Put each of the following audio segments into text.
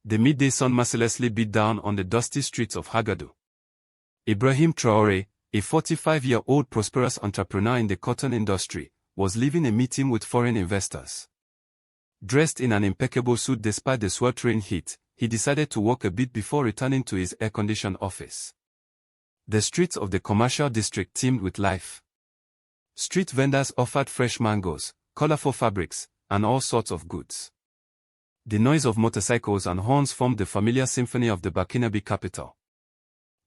The midday sun mercilessly beat down on the dusty streets of Hagadu. Ibrahim Traoré, a 45-year-old prosperous entrepreneur in the cotton industry, was leaving a meeting with foreign investors. Dressed in an impeccable suit despite the sweltering heat, he decided to walk a bit before returning to his air-conditioned office. The streets of the commercial district teemed with life. Street vendors offered fresh mangoes, colorful fabrics, and all sorts of goods. The noise of motorcycles and horns formed the familiar symphony of the Burkinabe capital.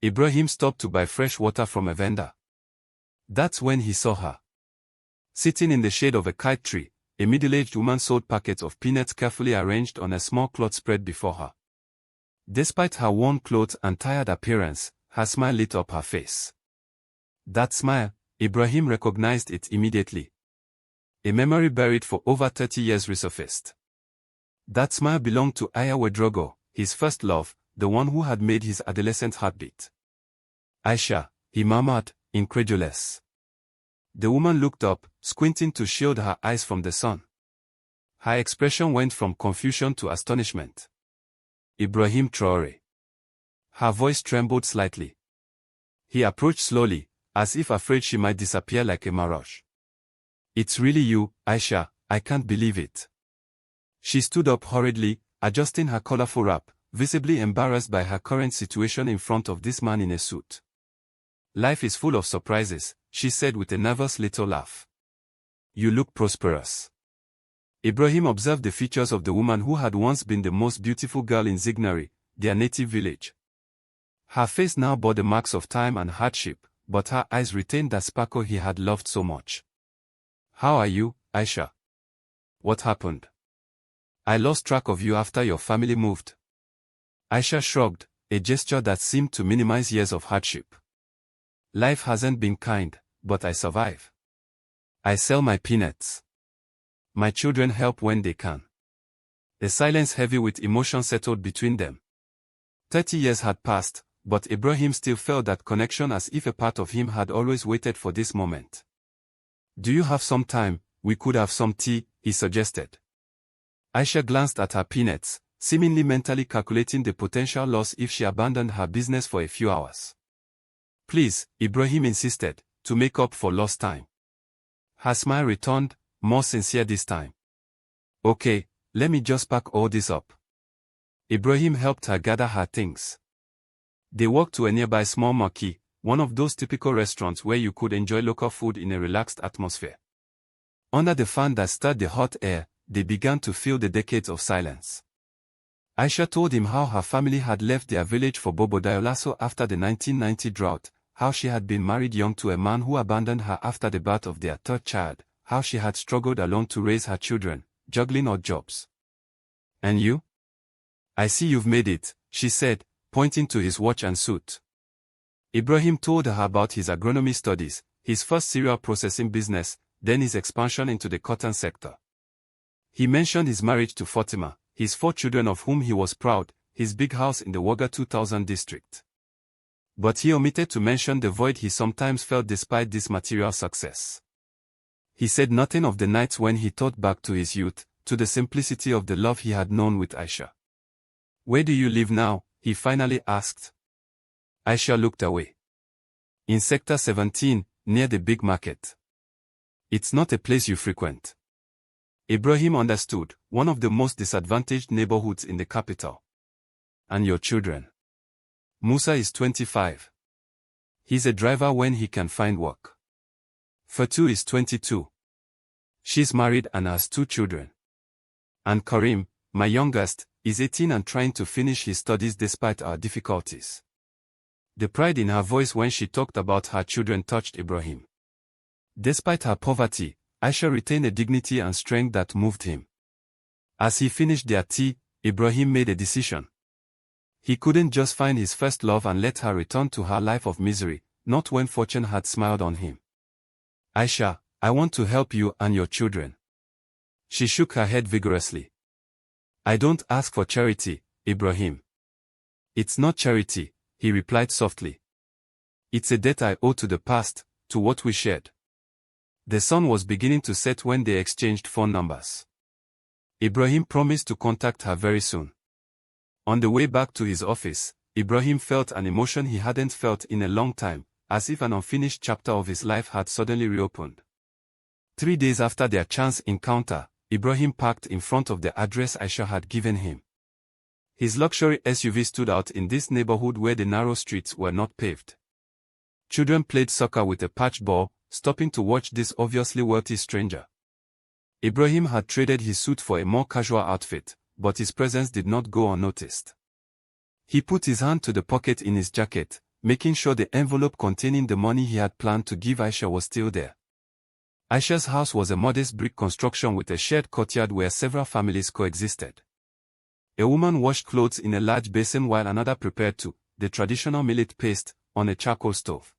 Ibrahim stopped to buy fresh water from a vendor. That's when he saw her. Sitting in the shade of a kite tree, a middle-aged woman sold packets of peanuts carefully arranged on a small cloth spread before her. Despite her worn clothes and tired appearance, her smile lit up her face. That smile, Ibrahim recognized it immediately. A memory buried for over 30 years resurfaced. That smile belonged to Aya Wedrogo, his first love, the one who had made his adolescent heart beat. Aisha, he murmured, incredulous. The woman looked up, squinting to shield her eyes from the sun. Her expression went from confusion to astonishment. Ibrahim Traoré. Her voice trembled slightly. He approached slowly, as if afraid she might disappear like a mirage. It's really you, Aisha, I can't believe it. She stood up hurriedly, adjusting her colorful wrap, visibly embarrassed by her current situation in front of this man in a suit. Life is full of surprises, she said with a nervous little laugh. You look prosperous. Ibrahim observed the features of the woman who had once been the most beautiful girl in Zignari, their native village. Her face now bore the marks of time and hardship, but her eyes retained that sparkle he had loved so much. How are you, Aisha? What happened? I lost track of you after your family moved. Aisha shrugged, a gesture that seemed to minimize years of hardship. Life hasn't been kind, but I survive. I sell my peanuts. My children help when they can. The silence heavy with emotion settled between them. 30 years had passed, but Ibrahim still felt that connection as if a part of him had always waited for this moment. Do you have some time? We could have some tea, he suggested. Aisha glanced at her peanuts, seemingly mentally calculating the potential loss if she abandoned her business for a few hours. Please, Ibrahim insisted, to make up for lost time. Her smile returned, more sincere this time. Okay, let me just pack all this up. Ibrahim helped her gather her things. They walked to a nearby small marquee, one of those typical restaurants where you could enjoy local food in a relaxed atmosphere. Under the fan that stirred the hot air, they began to feel the decades of silence. Aisha told him how her family had left their village for Bobo Dioulasso after the 1990 drought, how she had been married young to a man who abandoned her after the birth of their third child, how she had struggled alone to raise her children, juggling odd jobs. And you? I see you've made it, she said, pointing to his watch and suit. Ibrahim told her about his agronomy studies, his first cereal processing business, then his expansion into the cotton sector. He mentioned his marriage to Fatima, his 4 children of whom he was proud, his big house in the Wagga 2000 district. But he omitted to mention the void he sometimes felt despite this material success. He said nothing of the nights when he thought back to his youth, to the simplicity of the love he had known with Aisha. Where do you live now? He finally asked. Aisha looked away. In Sector 17, near the big market. It's not a place you frequent. Ibrahim understood, one of the most disadvantaged neighborhoods in the capital. And your children? Musa is 25. He's a driver when he can find work. Fatu is 22. She's married and has 2 children. And Karim, my youngest, is 18 and trying to finish his studies despite our difficulties. The pride in her voice when she talked about her children touched Ibrahim. Despite her poverty, Aisha retained a dignity and strength that moved him. As he finished their tea, Ibrahim made a decision. He couldn't just find his first love and let her return to her life of misery, not when fortune had smiled on him. Aisha, I want to help you and your children. She shook her head vigorously. I don't ask for charity, Ibrahim. It's not charity, he replied softly. It's a debt I owe to the past, to what we shared. The sun was beginning to set when they exchanged phone numbers. Ibrahim promised to contact her very soon. On the way back to his office, Ibrahim felt an emotion he hadn't felt in a long time, as if an unfinished chapter of his life had suddenly reopened. 3 days after their chance encounter, Ibrahim parked in front of the address Aisha had given him. His luxury SUV stood out in this neighborhood where the narrow streets were not paved. Children played soccer with a patch ball, stopping to watch this obviously wealthy stranger. Ibrahim had traded his suit for a more casual outfit, but his presence did not go unnoticed. He put his hand to the pocket in his jacket, making sure the envelope containing the money he had planned to give Aisha was still there. Aisha's house was a modest brick construction with a shared courtyard where several families coexisted. A woman washed clothes in a large basin while another prepared the traditional millet paste, on a charcoal stove.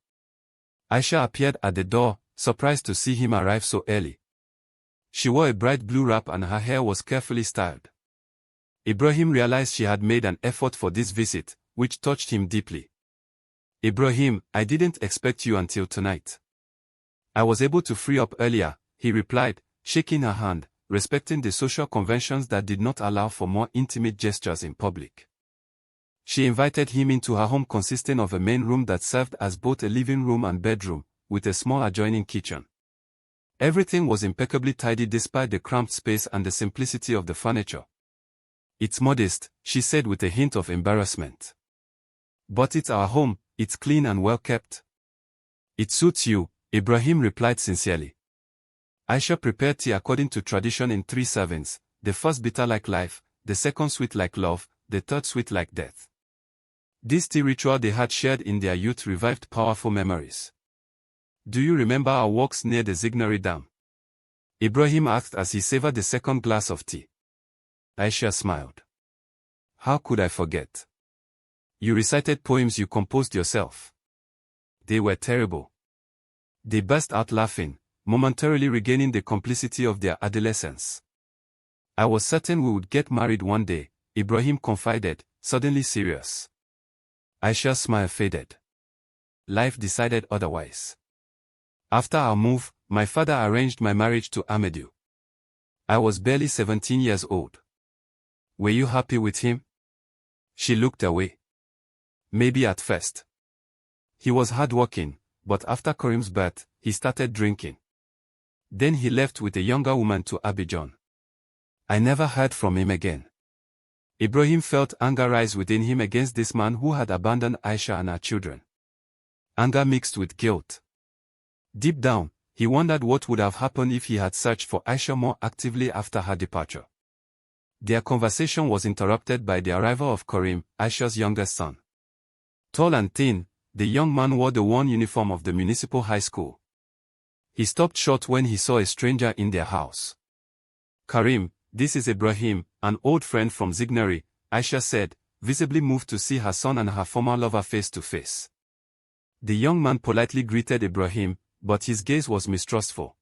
Aisha appeared at the door, surprised to see him arrive so early. She wore a bright blue wrap and her hair was carefully styled. Ibrahim realized she had made an effort for this visit, which touched him deeply. "Ibrahim, I didn't expect you until tonight. I was able to free up earlier," he replied, shaking her hand, respecting the social conventions that did not allow for more intimate gestures in public. She invited him into her home consisting of a main room that served as both a living room and bedroom, with a small adjoining kitchen. Everything was impeccably tidy despite the cramped space and the simplicity of the furniture. "It's modest," she said with a hint of embarrassment. "But it's our home, it's clean and well kept." "It suits you," Ibrahim replied sincerely. Aisha prepared tea according to tradition in 3 servings, the first bitter like life, the second sweet like love, the third sweet like death. This tea ritual they had shared in their youth revived powerful memories. "Do you remember our walks near the Zignari Dam?" Ibrahim asked as he savored the second glass of tea. Aisha smiled. "How could I forget? You recited poems you composed yourself." "They were terrible." They burst out laughing, momentarily regaining the complicity of their adolescence. "I was certain we would get married one day," Ibrahim confided, suddenly serious. Aisha's smile faded. "Life decided otherwise. After our move, my father arranged my marriage to Amadou. I was barely 17 years old." "Were you happy with him?" She looked away. "Maybe at first. He was hardworking, but after Karim's birth, he started drinking. Then he left with a younger woman to Abidjan. I never heard from him again." Ibrahim felt anger rise within him against this man who had abandoned Aisha and her children. Anger mixed with guilt. Deep down, he wondered what would have happened if he had searched for Aisha more actively after her departure. Their conversation was interrupted by the arrival of Karim, Aisha's youngest son. Tall and thin, the young man wore the worn uniform of the municipal high school. He stopped short when he saw a stranger in their house. "Karim, this is Ibrahim, an old friend from Zignari," Aisha said, visibly moved to see her son and her former lover face to face. The young man politely greeted Ibrahim, but his gaze was mistrustful.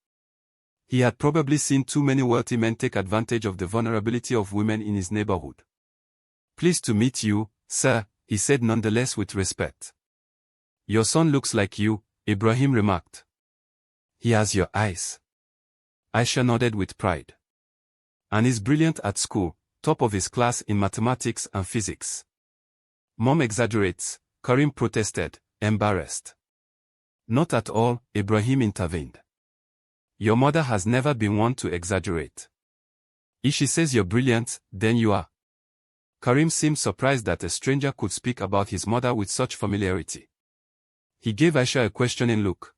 He had probably seen too many wealthy men take advantage of the vulnerability of women in his neighborhood. "Pleased to meet you, sir," he said nonetheless with respect. "Your son looks like you," Ibrahim remarked. "He has your eyes." Aisha nodded with pride. "And is brilliant at school, top of his class in mathematics and physics." "Mom exaggerates," Karim protested, embarrassed. "Not at all," Ibrahim intervened. "Your mother has never been one to exaggerate. If she says you're brilliant, then you are." Karim seemed surprised that a stranger could speak about his mother with such familiarity. He gave Aisha a questioning look.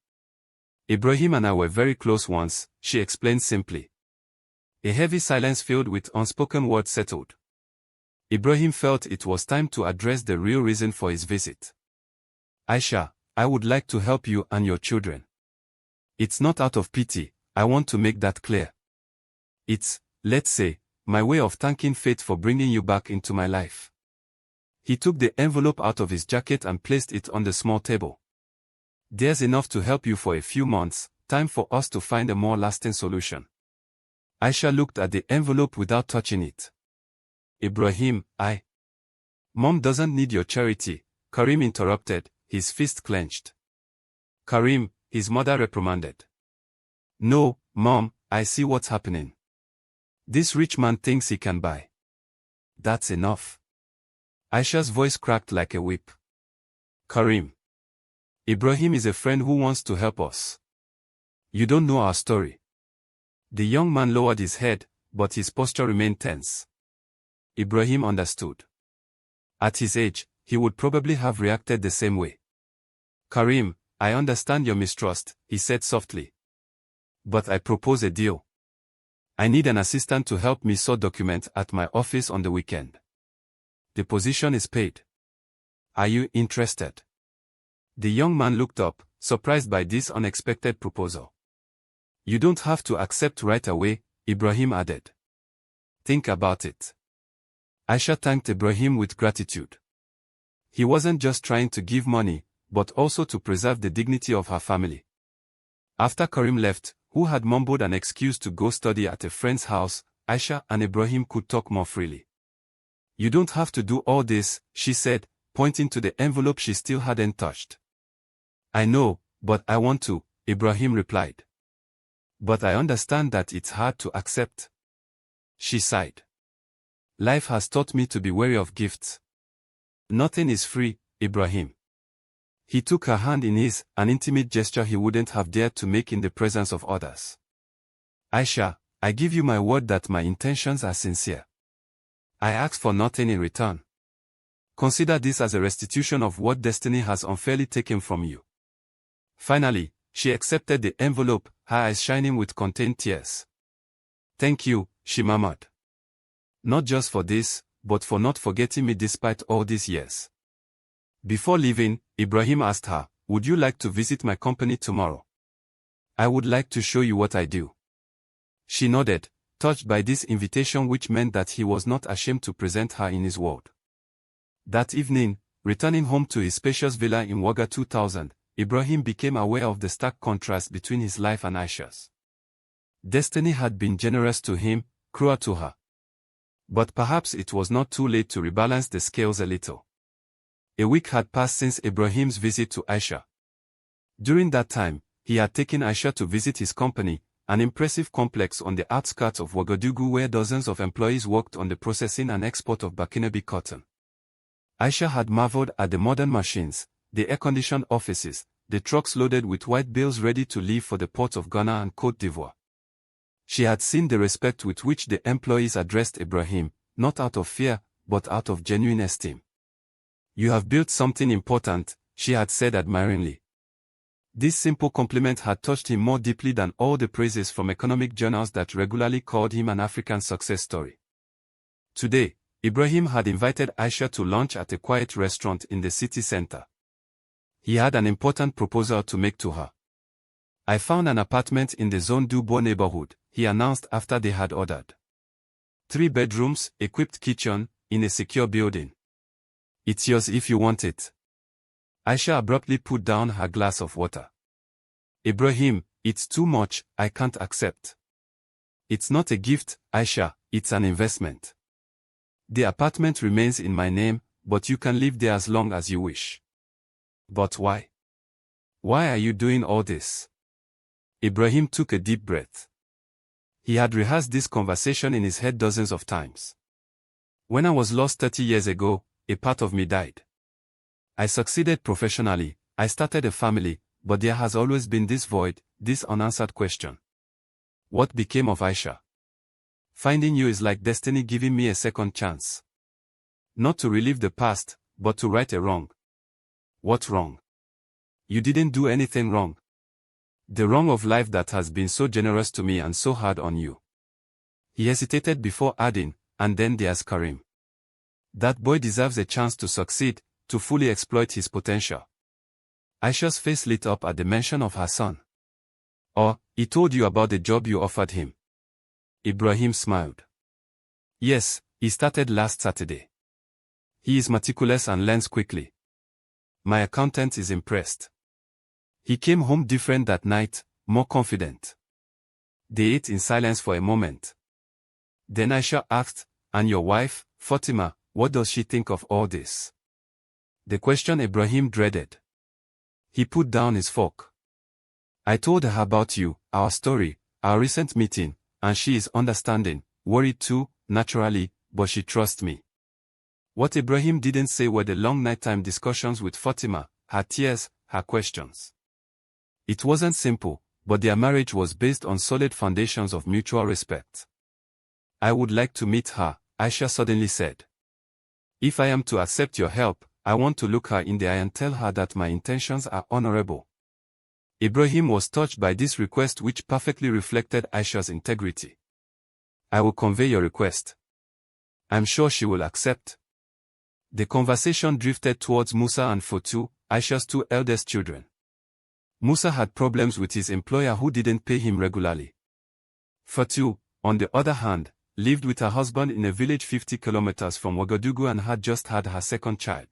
"Ibrahim and I were very close once," she explained simply. A heavy silence filled with unspoken words settled. Ibrahim felt it was time to address the real reason for his visit. "Aisha, I would like to help you and your children. It's not out of pity, I want to make that clear. It's, let's say, my way of thanking fate for bringing you back into my life." He took the envelope out of his jacket and placed it on the small table. "There's enough to help you for a few months, time for us to find a more lasting solution." Aisha looked at the envelope without touching it. "Ibrahim, Mom doesn't need your charity," Karim interrupted, his fist clenched. "Karim," his mother reprimanded. "No, Mom, I see what's happening. This rich man thinks he can buy. That's enough. Aisha's voice cracked like a whip. Karim. Ibrahim is a friend who wants to help us. You don't know our story. The young man lowered his head, but his posture remained tense. Ibrahim understood. At his age, he would probably have reacted the same way. Karim, I understand your mistrust, he said softly. But I propose a deal. I need an assistant to help me sort documents at my office on the weekend. The position is paid. Are you interested? The young man looked up, surprised by this unexpected proposal. You don't have to accept right away, Ibrahim added. Think about it. Aisha thanked Ibrahim with gratitude. He wasn't just trying to give money, but also to preserve the dignity of her family. After Karim left, who had mumbled an excuse to go study at a friend's house, Aisha and Ibrahim could talk more freely. You don't have to do all this, she said, pointing to the envelope she still hadn't touched. I know, but I want to, Ibrahim replied. But I understand that it's hard to accept. She sighed. Life has taught me to be wary of gifts. Nothing is free, Ibrahim. He took her hand in his, an intimate gesture he wouldn't have dared to make in the presence of others. Aisha, I give you my word that my intentions are sincere. I ask for nothing in return. Consider this as a restitution of what destiny has unfairly taken from you. Finally, she accepted the envelope, her eyes shining with contained tears. Thank you, she murmured. Not just for this, but for not forgetting me despite all these years. Before leaving, Ibrahim asked her, would you like to visit my company tomorrow? I would like to show you what I do. She nodded, touched by this invitation, which meant that he was not ashamed to present her in his world. That evening, returning home to his spacious villa in Wagga 2000, Ibrahim became aware of the stark contrast between his life and Aisha's. Destiny had been generous to him, cruel to her. But perhaps it was not too late to rebalance the scales a little. A week had passed since Ibrahim's visit to Aisha. During that time, he had taken Aisha to visit his company, an impressive complex on the outskirts of Ouagadougou where dozens of employees worked on the processing and export of Burkinabe cotton. Aisha had marveled at the modern machines, the air-conditioned offices, the trucks loaded with white bales ready to leave for the ports of Ghana and Côte d'Ivoire. She had seen the respect with which the employees addressed Ibrahim, not out of fear, but out of genuine esteem. You have built something important, she had said admiringly. This simple compliment had touched him more deeply than all the praises from economic journals that regularly called him an African success story. Today, Ibrahim had invited Aisha to lunch at a quiet restaurant in the city center. He had an important proposal to make to her. I found an apartment in the Zone du Bois neighborhood, he announced after they had ordered. 3 bedrooms, equipped kitchen, in a secure building. It's yours if you want it. Aisha abruptly put down her glass of water. Ibrahim, it's too much, I can't accept. It's not a gift, Aisha, it's an investment. The apartment remains in my name, but you can live there as long as you wish. But why? Why are you doing all this? Ibrahim took a deep breath. He had rehearsed this conversation in his head dozens of times. When I was lost 30 years ago, a part of me died. I succeeded professionally, I started a family, but there has always been this void, this unanswered question. What became of Aisha? Finding you is like destiny giving me a second chance. Not to relive the past, but to right a wrong. What wrong? You didn't do anything wrong. The wrong of life that has been so generous to me and so hard on you. He hesitated before adding, and then there's Karim. That boy deserves a chance to succeed, to fully exploit his potential. Aisha's face lit up at the mention of her son. Oh, he told you about the job you offered him. Ibrahim smiled. Yes, he started last Saturday. He is meticulous and learns quickly. My accountant is impressed. He came home different that night, more confident. They ate in silence for a moment. Then Aisha asked, and your wife, Fatima, what does she think of all this? The question Ibrahim dreaded. He put down his fork. I told her about you, our story, our recent meeting, and she is understanding, worried too, naturally, but she trusts me. What Ibrahim didn't say were the long nighttime discussions with Fatima, her tears, her questions. It wasn't simple, but their marriage was based on solid foundations of mutual respect. I would like to meet her, Aisha suddenly said. If I am to accept your help, I want to look her in the eye and tell her that my intentions are honorable. Ibrahim was touched by this request, which perfectly reflected Aisha's integrity. I will convey your request. I'm sure she will accept. The conversation drifted towards Musa and Fotu, Aisha's two eldest children. Musa had problems with his employer who didn't pay him regularly. Fotu, on the other hand, lived with her husband in a village 50 kilometers from Ouagadougou and had just had her second child.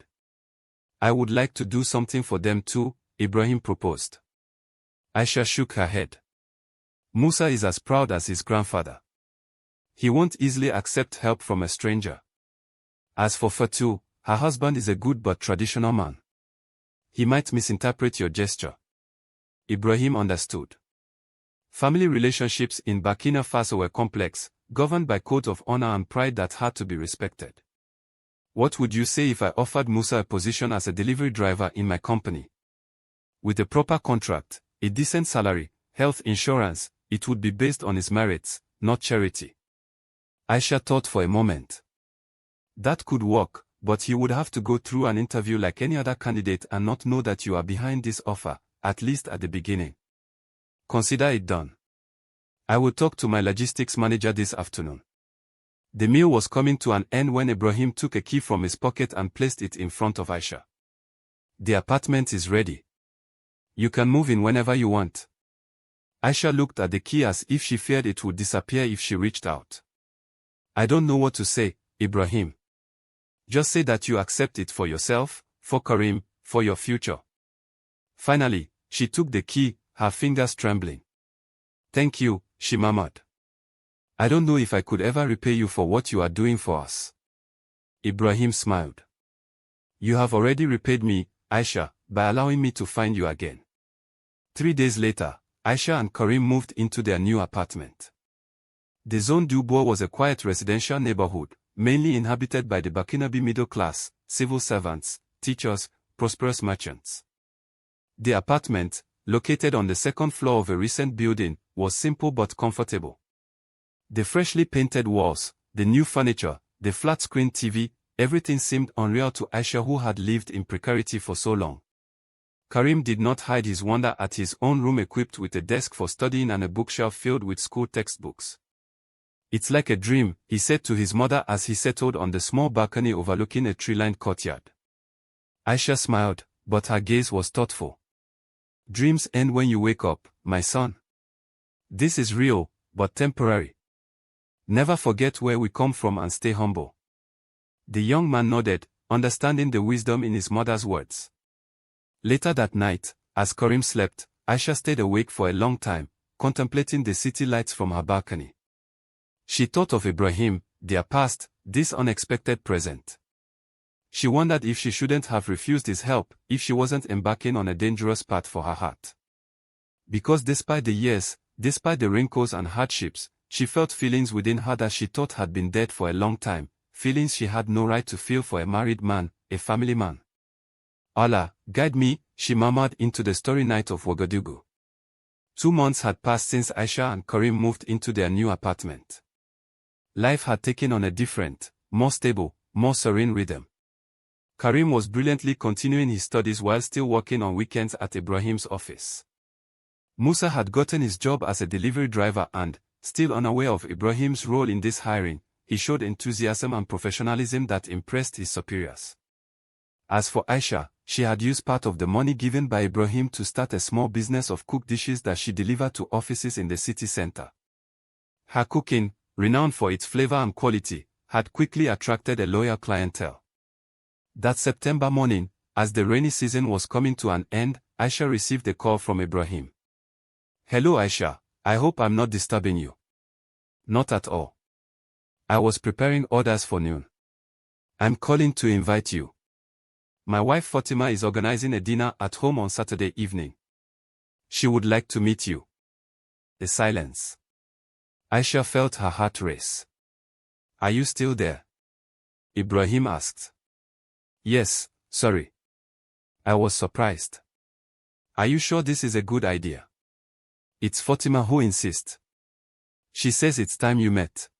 I would like to do something for them too, Ibrahim proposed. Aisha shook her head. Musa is as proud as his grandfather. He won't easily accept help from a stranger. As for Fatou, her husband is a good but traditional man. He might misinterpret your gesture. Ibrahim understood. Family relationships in Burkina Faso were complex, governed by codes of honor and pride that had to be respected. What would you say if I offered Musa a position as a delivery driver in my company? With a proper contract, a decent salary, health insurance, it would be based on his merits, not charity. Aisha thought for a moment. That could work, but he would have to go through an interview like any other candidate and not know that you are behind this offer, at least at the beginning. Consider it done. I will talk to my logistics manager this afternoon. The meal was coming to an end when Ibrahim took a key from his pocket and placed it in front of Aisha. The apartment is ready. You can move in whenever you want. Aisha looked at the key as if she feared it would disappear if she reached out. I don't know what to say, Ibrahim. Just say that you accept it for yourself, for Karim, for your future. Finally, she took the key, her fingers trembling. Thank you, she murmured. I don't know if I could ever repay you for what you are doing for us. Ibrahim smiled. You have already repaid me, Aisha, by allowing me to find you again. 3 days later, Aisha and Karim moved into their new apartment. The Zone du Bois was a quiet residential neighborhood, mainly inhabited by the Burkinabe middle class, civil servants, teachers, prosperous merchants. The apartment, located on the second floor of a recent building, was simple but comfortable. The freshly painted walls, the new furniture, the flat-screen TV, everything seemed unreal to Aisha, who had lived in precarity for so long. Karim did not hide his wonder at his own room equipped with a desk for studying and a bookshelf filled with school textbooks. It's like a dream, he said to his mother as he settled on the small balcony overlooking a tree-lined courtyard. Aisha smiled, but her gaze was thoughtful. Dreams end when you wake up, my son. This is real, but temporary. Never forget where we come from and stay humble. The young man nodded, understanding the wisdom in his mother's words. Later that night, as Karim slept, Aisha stayed awake for a long time, contemplating the city lights from her balcony. She thought of Ibrahim, their past, this unexpected present. She wondered if she shouldn't have refused his help, if she wasn't embarking on a dangerous path for her heart. Because despite the years, despite the wrinkles and hardships, she felt feelings within her that she thought had been dead for a long time, feelings she had no right to feel for a married man, a family man. Allah, guide me, she murmured into the starry night of Ouagadougou. 2 months had passed since Aisha and Karim moved into their new apartment. Life had taken on a different, more stable, more serene rhythm. Karim was brilliantly continuing his studies while still working on weekends at Ibrahim's office. Musa had gotten his job as a delivery driver and, still unaware of Ibrahim's role in this hiring, he showed enthusiasm and professionalism that impressed his superiors. As for Aisha, she had used part of the money given by Ibrahim to start a small business of cooked dishes that she delivered to offices in the city center. Her cooking, renowned for its flavor and quality, had quickly attracted a loyal clientele. That September morning, as the rainy season was coming to an end, Aisha received a call from Ibrahim. Hello Aisha, I hope I'm not disturbing you. Not at all. I was preparing orders for noon. I'm calling to invite you. My wife Fatima is organizing a dinner at home on Saturday evening. She would like to meet you. A silence. Aisha felt her heart race. Are you still there? Ibrahim asked. Yes, sorry. I was surprised. Are you sure this is a good idea? It's Fatima who insists. She says it's time you met.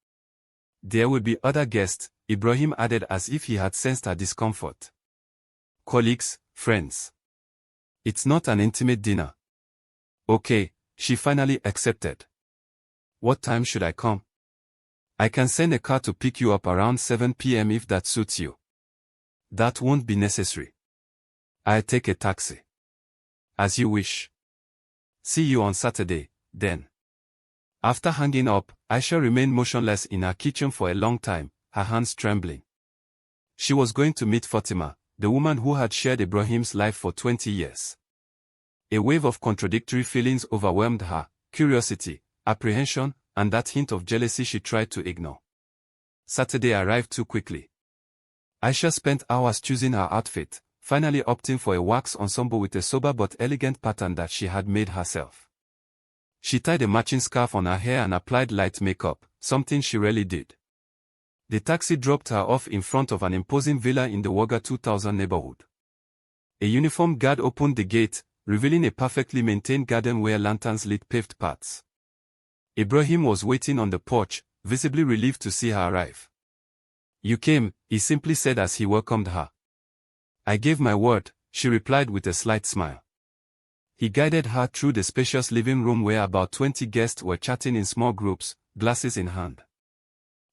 There will be other guests, Ibrahim added as if he had sensed her discomfort. Colleagues, friends. It's not an intimate dinner. Okay, she finally accepted. What time should I come? I can send a car to pick you up around 7 p.m. if that suits you. That won't be necessary. I'll take a taxi. As you wish. See you on Saturday, then. After hanging up, Aisha remained motionless in her kitchen for a long time, her hands trembling. She was going to meet Fatima, the woman who had shared Ibrahim's life for 20 years. A wave of contradictory feelings overwhelmed her, curiosity, apprehension, and that hint of jealousy she tried to ignore. Saturday arrived too quickly. Aisha spent hours choosing her outfit, finally opting for a wax ensemble with a sober but elegant pattern that she had made herself. She tied a matching scarf on her hair and applied light makeup, something she rarely did. The taxi dropped her off in front of an imposing villa in the Wagga 2000 neighborhood. A uniformed guard opened the gate, revealing a perfectly maintained garden where lanterns lit paved paths. Ibrahim was waiting on the porch, visibly relieved to see her arrive. You came, he simply said as he welcomed her. I gave my word, she replied with a slight smile. He guided her through the spacious living room where about 20 guests were chatting in small groups, glasses in hand.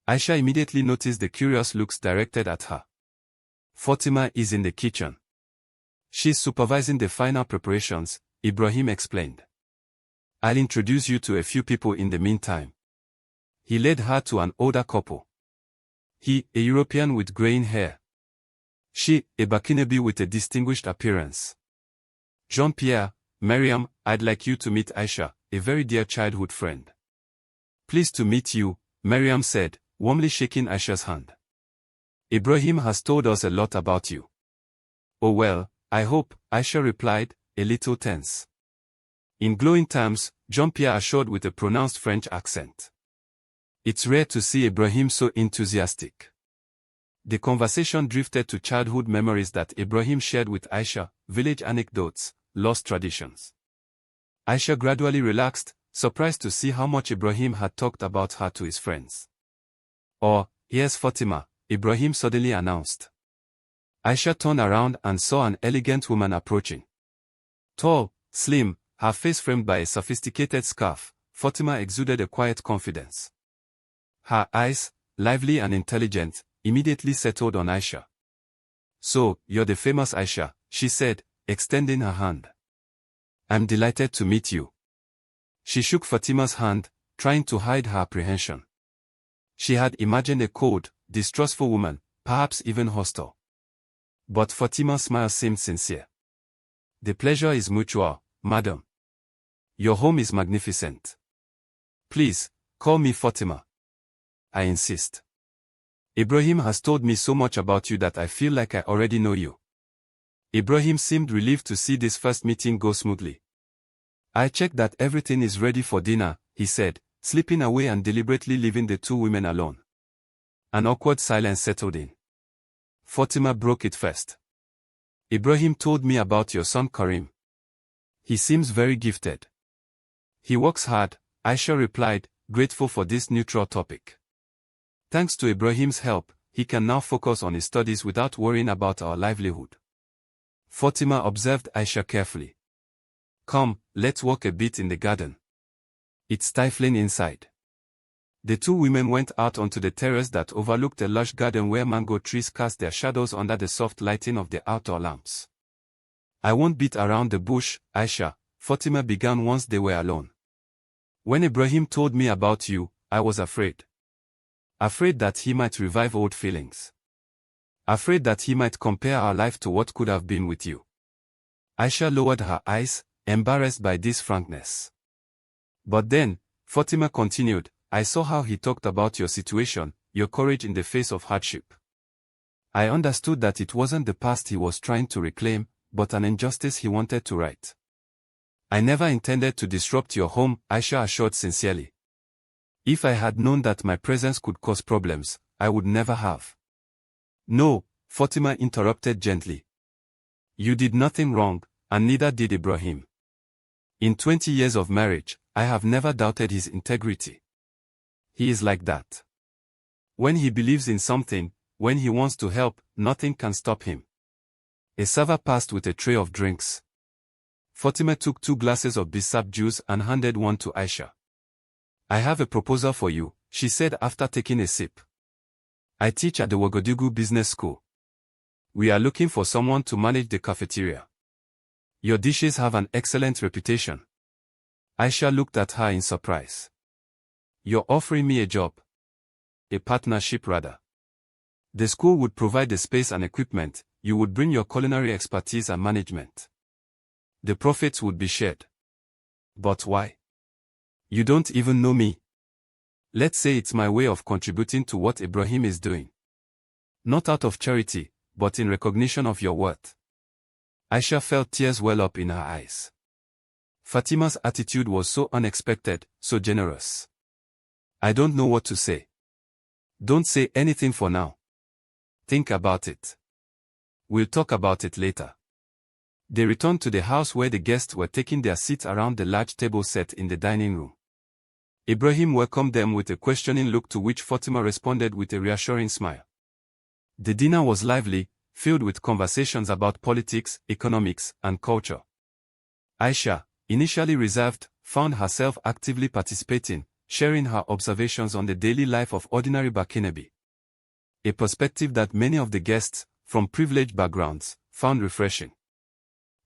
Aisha immediately noticed the curious looks directed at her. Fatima is in the kitchen. She's supervising the final preparations, Ibrahim explained. I'll introduce you to a few people in the meantime. He led her to an older couple. He, a European with graying hair. She, a Burkinabe with a distinguished appearance. Jean-Pierre, Mariam, I'd like you to meet Aisha, a very dear childhood friend. Pleased to meet you, Mariam said, warmly shaking Aisha's hand. Ibrahim has told us a lot about you. Oh well, I hope, Aisha replied, a little tense. In glowing terms, Jean-Pierre assured with a pronounced French accent. It's rare to see Ibrahim so enthusiastic. The conversation drifted to childhood memories that Ibrahim shared with Aisha, village anecdotes, lost traditions. Aisha gradually relaxed, surprised to see how much Ibrahim had talked about her to his friends. Oh, here's Fatima, Ibrahim suddenly announced. Aisha turned around and saw an elegant woman approaching. Tall, slim, her face framed by a sophisticated scarf, Fatima exuded a quiet confidence. Her eyes, lively and intelligent, immediately settled on Aisha. So, you're the famous Aisha, she said, extending her hand. I'm delighted to meet you. She shook Fatima's hand, trying to hide her apprehension. She had imagined a cold, distrustful woman, perhaps even hostile. But Fatima's smile seemed sincere. The pleasure is mutual, madam. Your home is magnificent. Please, call me Fatima. I insist. Ibrahim has told me so much about you that I feel like I already know you. Ibrahim seemed relieved to see this first meeting go smoothly. I checked that everything is ready for dinner, he said, slipping away and deliberately leaving the two women alone. An awkward silence settled in. Fatima broke it first. Ibrahim told me about your son Karim. He seems very gifted. He works hard, Aisha replied, grateful for this neutral topic. Thanks to Ibrahim's help, he can now focus on his studies without worrying about our livelihood. Fatima observed Aisha carefully. Come, let's walk a bit in the garden. It's stifling inside. The two women went out onto the terrace that overlooked a lush garden where mango trees cast their shadows under the soft lighting of the outdoor lamps. I won't beat around the bush, Aisha, Fatima began once they were alone. When Ibrahim told me about you, I was afraid. Afraid that he might revive old feelings. Afraid that he might compare our life to what could have been with you. Aisha lowered her eyes, embarrassed by this frankness. But then, Fatima continued, I saw how he talked about your situation, your courage in the face of hardship. I understood that it wasn't the past he was trying to reclaim, but an injustice he wanted to right. I never intended to disrupt your home, Aisha assured sincerely. If I had known that my presence could cause problems, I would never have. No, Fatima interrupted gently. You did nothing wrong, and neither did Ibrahim. In 20 years of marriage, I have never doubted his integrity. He is like that. When he believes in something, when he wants to help, nothing can stop him. A server passed with a tray of drinks. Fatima took 2 glasses of bisap juice and handed one to Aisha. I have a proposal for you, she said after taking a sip. I teach at the Ouagadougou Business School. We are looking for someone to manage the cafeteria. Your dishes have an excellent reputation. Aisha looked at her in surprise. You're offering me a job? A partnership rather. The school would provide the space and equipment, you would bring your culinary expertise and management. The profits would be shared. But why? You don't even know me. Let's say it's my way of contributing to what Ibrahim is doing. Not out of charity, but in recognition of your worth. Aisha felt tears well up in her eyes. Fatima's attitude was so unexpected, so generous. I don't know what to say. Don't say anything for now. Think about it. We'll talk about it later. They returned to the house where the guests were taking their seats around the large table set in the dining room. Ibrahim welcomed them with a questioning look to which Fatima responded with a reassuring smile. The dinner was lively, filled with conversations about politics, economics, and culture. Aisha, initially reserved, found herself actively participating, sharing her observations on the daily life of ordinary Barkinabé. A perspective that many of the guests, from privileged backgrounds, found refreshing.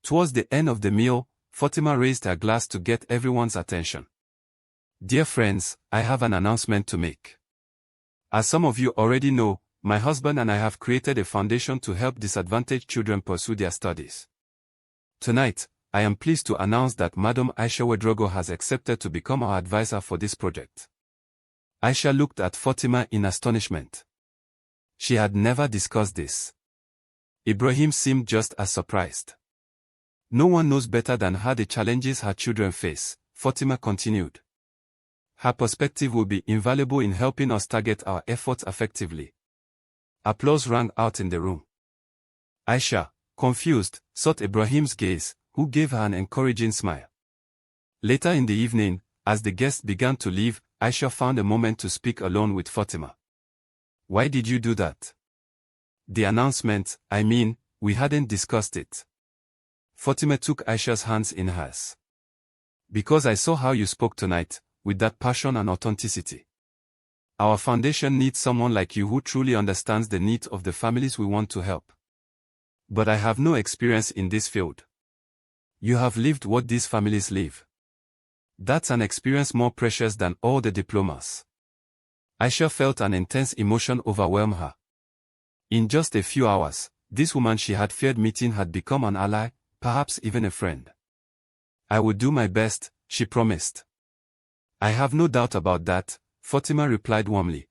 Towards the end of the meal, Fatima raised her glass to get everyone's attention. Dear friends, I have an announcement to make. As some of you already know, my husband and I have created a foundation to help disadvantaged children pursue their studies. Tonight, I am pleased to announce that Madam Aisha Ouedraogo has accepted to become our advisor for this project. Aisha looked at Fatima in astonishment. She had never discussed this. Ibrahim seemed just as surprised. No one knows better than her the challenges her children face, Fatima continued. Her perspective will be invaluable in helping us target our efforts effectively. Applause rang out in the room. Aisha, confused, sought Ibrahim's gaze, who gave her an encouraging smile. Later in the evening, as the guests began to leave, Aisha found a moment to speak alone with Fatima. Why did you do that? The announcement, I mean, we hadn't discussed it. Fatima took Aisha's hands in hers. Because I saw how you spoke tonight, with that passion and authenticity. Our foundation needs someone like you who truly understands the needs of the families we want to help. But I have no experience in this field. You have lived what these families live. That's an experience more precious than all the diplomas. Aisha felt an intense emotion overwhelm her. In just a few hours, this woman she had feared meeting had become an ally, perhaps even a friend. I would do my best, she promised. I have no doubt about that, Fatima replied warmly.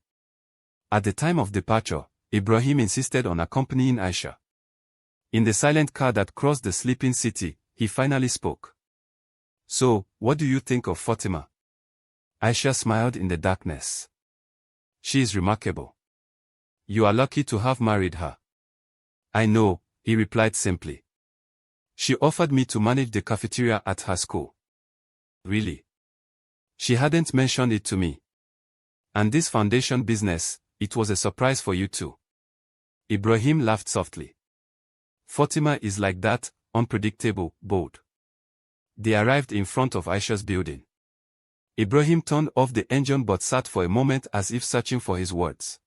At the time of departure, Ibrahim insisted on accompanying Aisha. In the silent car that crossed the sleeping city, he finally spoke. So, what do you think of Fatima? Aisha smiled in the darkness. She is remarkable. You are lucky to have married her. I know, he replied simply. She offered me to manage the cafeteria at her school. Really? She hadn't mentioned it to me. And this foundation business, it was a surprise for you too. Ibrahim laughed softly. Fatima is like that, unpredictable, bold. They arrived in front of Aisha's building. Ibrahim turned off the engine but sat for a moment as if searching for his words.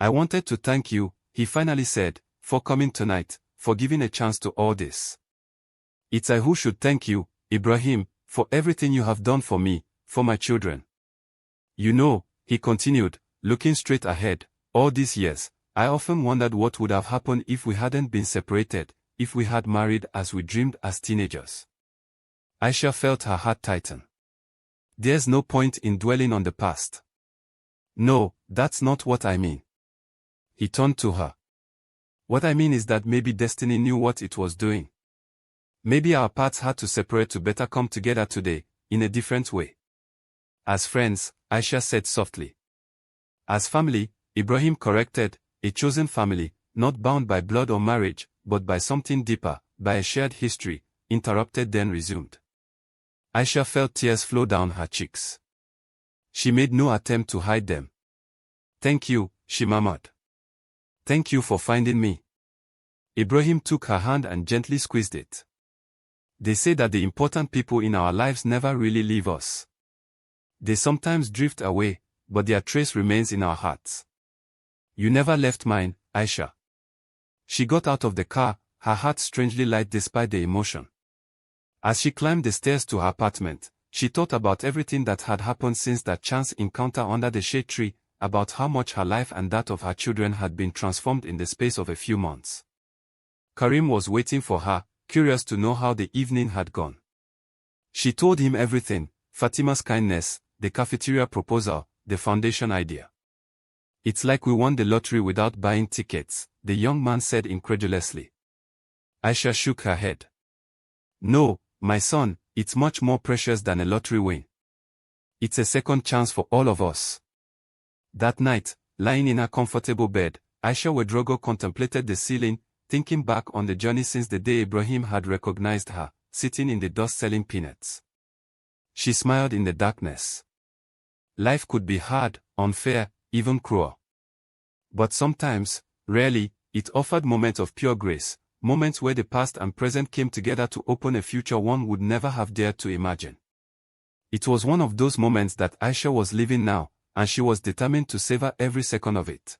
I wanted to thank you, he finally said, for coming tonight, for giving a chance to all this. It's I who should thank you, Ibrahim, for everything you have done for me, for my children. You know, he continued, looking straight ahead, all these years, I often wondered what would have happened if we hadn't been separated, if we had married as we dreamed as teenagers. Aisha felt her heart tighten. There's no point in dwelling on the past. No, that's not what I mean. He turned to her. What I mean is that maybe destiny knew what it was doing. Maybe our paths had to separate to better come together today, in a different way. As friends, Aisha said softly. As family, Ibrahim corrected, a chosen family, not bound by blood or marriage, but by something deeper, by a shared history, interrupted then resumed. Aisha felt tears flow down her cheeks. She made no attempt to hide them. Thank you, she murmured. Thank you for finding me. Ibrahim took her hand and gently squeezed it. They say that the important people in our lives never really leave us. They sometimes drift away, but their trace remains in our hearts. You never left mine, Aisha. She got out of the car, her heart strangely light despite the emotion. As she climbed the stairs to her apartment, she thought about everything that had happened since that chance encounter under the shade tree, about how much her life and that of her children had been transformed in the space of a few months. Karim was waiting for her, curious to know how the evening had gone. She told him everything: Fatima's kindness, the cafeteria proposal, the foundation idea. It's like we won the lottery without buying tickets, the young man said incredulously. Aisha shook her head. No, my son, it's much more precious than a lottery win. It's a second chance for all of us. That night, lying in her comfortable bed, Aisha Wedrogo contemplated the ceiling, thinking back on the journey since the day Ibrahim had recognized her, sitting in the dust selling peanuts. She smiled in the darkness. Life could be hard, unfair, even cruel. But sometimes, rarely, it offered moments of pure grace, moments where the past and present came together to open a future one would never have dared to imagine. It was one of those moments that Aisha was living now, and she was determined to savor every second of it.